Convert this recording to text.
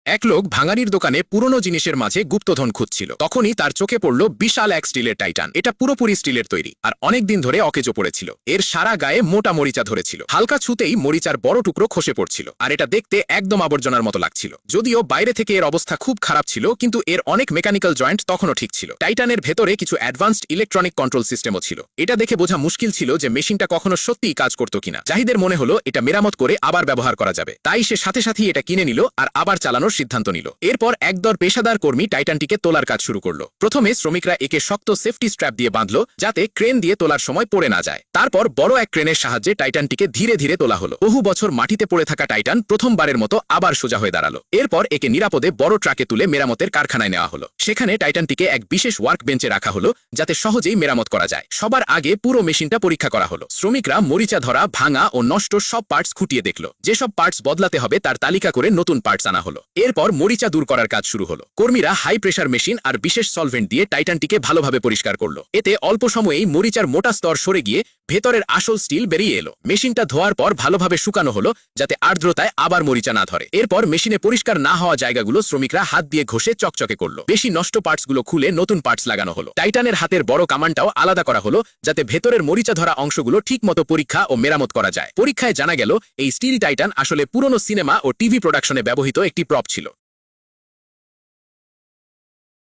এক লোক ভাঙারির দোকানে পুরনো জিনিসের মাঝে গুপ্তধন খুঁজছিল। তখনই তার চোখে পড়ল বিশাল এক স্টিলের টাইটান। এটা পুরোপুরি স্টিলের তৈরি আর অনেকদিন ধরে অকেজো পড়েছিল। এর সারা গায়ে মোটা মরিচা ধরেছিল। হালকা ছুতেই মরিচার বড় টুকরো খসে পড়ছিল আর এটা দেখতে একদম আবর্জনার মতো লাগছিল। যদিও বাইরে থেকে এর অবস্থা খুব খারাপ ছিল, কিন্তু এর অনেক মেকানিক্যাল জয়েন্ট তখনও ঠিক ছিল। টাইটানের ভেতরে কিছু অ্যাডভান্সড ইলেকট্রনিক কন্ট্রোল সিস্টেমও ছিল। এটা দেখে বোঝা মুশকিল ছিল যে মেশিনটা কখনো সত্যিই কাজ করতো কিনা। জাহিদের মনে হলো এটা মেরামত করে আবার ব্যবহার করা যাবে, তাই সে সাথে সাথেই এটা কিনে নিল আর আবার চালানোর সিদ্ধান্ত নিল। এরপর একদল পেশাদার কর্মী টাইটানটিকে তোলার কাজ শুরু করলো। প্রথমে শ্রমিকরা একে শক্ত সেফটি স্ট্র্যাপ দিয়ে বাঁধলো, যাতে ক্রেন দিয়ে তোলার সময় পড়ে না যায়। তারপর বড় এক ক্রেনের সাহায্যে টাইটানটিকে ধীরে ধীরে তোলা হলো। বহু বছর মাটিতে পড়ে থাকা টাইটান প্রথমবারের মতো আবার সোজা হয়ে দাঁড়ালো। এরপর একে নিরাপদে বড় ট্রাকে তুলে মেরামতের কারখানায় নেওয়া হলো। সেখানে টাইটানটিকে এক বিশেষ ওয়ার্ক বেঞ্চে রাখা হলো, যাতে সহজেই মেরামত করা যায়। সবার আগে পুরো মেশিনটা পরীক্ষা করা হলো। শ্রমিকরা মরিচা ধরা, ভাঙা ও নষ্ট সব পার্টস খুঁটিয়ে দেখলো। যেসব পার্টস বদলাতে হবে তার তালিকা করে নতুন পার্টস আনা হলো। এরপর মরিচা দূর করার কাজ শুরু হলো। কর্মীরা হাই প্রেসার মেশিন আর বিশেষ সলভেন্ট দিয়ে টাইটানটিকে ভালোভাবে পরিষ্কার করলো। এতে অল্প সময়েই মরিচার মোটা স্তর সরে গিয়ে ভেতরের আসল স্টিল বেরিয়ে এলো। মেশিনটা ধোয়ার পর ভালোভাবে শুকানো হলো, যাতে আর্দ্রতায় আবার মরিচা না ধরে। এরপর মেশিনে পরিষ্কার না হওয়া জায়গাগুলো শ্রমিকরা হাত দিয়ে ঘষে চকচকে করলো। বেশি নষ্ট পার্টসগুলো খুলে নতুন পার্টস লাগানো হলো। টাইটানের হাতের বড় কামানটাও আলাদা করা হলো, যাতে ভেতরের মরিচা ধরা অংশগুলো ঠিকমতো পরীক্ষা ও মেরামত করা যায়। পরীক্ষায় জানা গেল এই স্টিল টাইটান আসলে পুরনো সিনেমা ও টিভি প্রোডাকশনে ব্যবহৃত একটি প্রপ ছিল।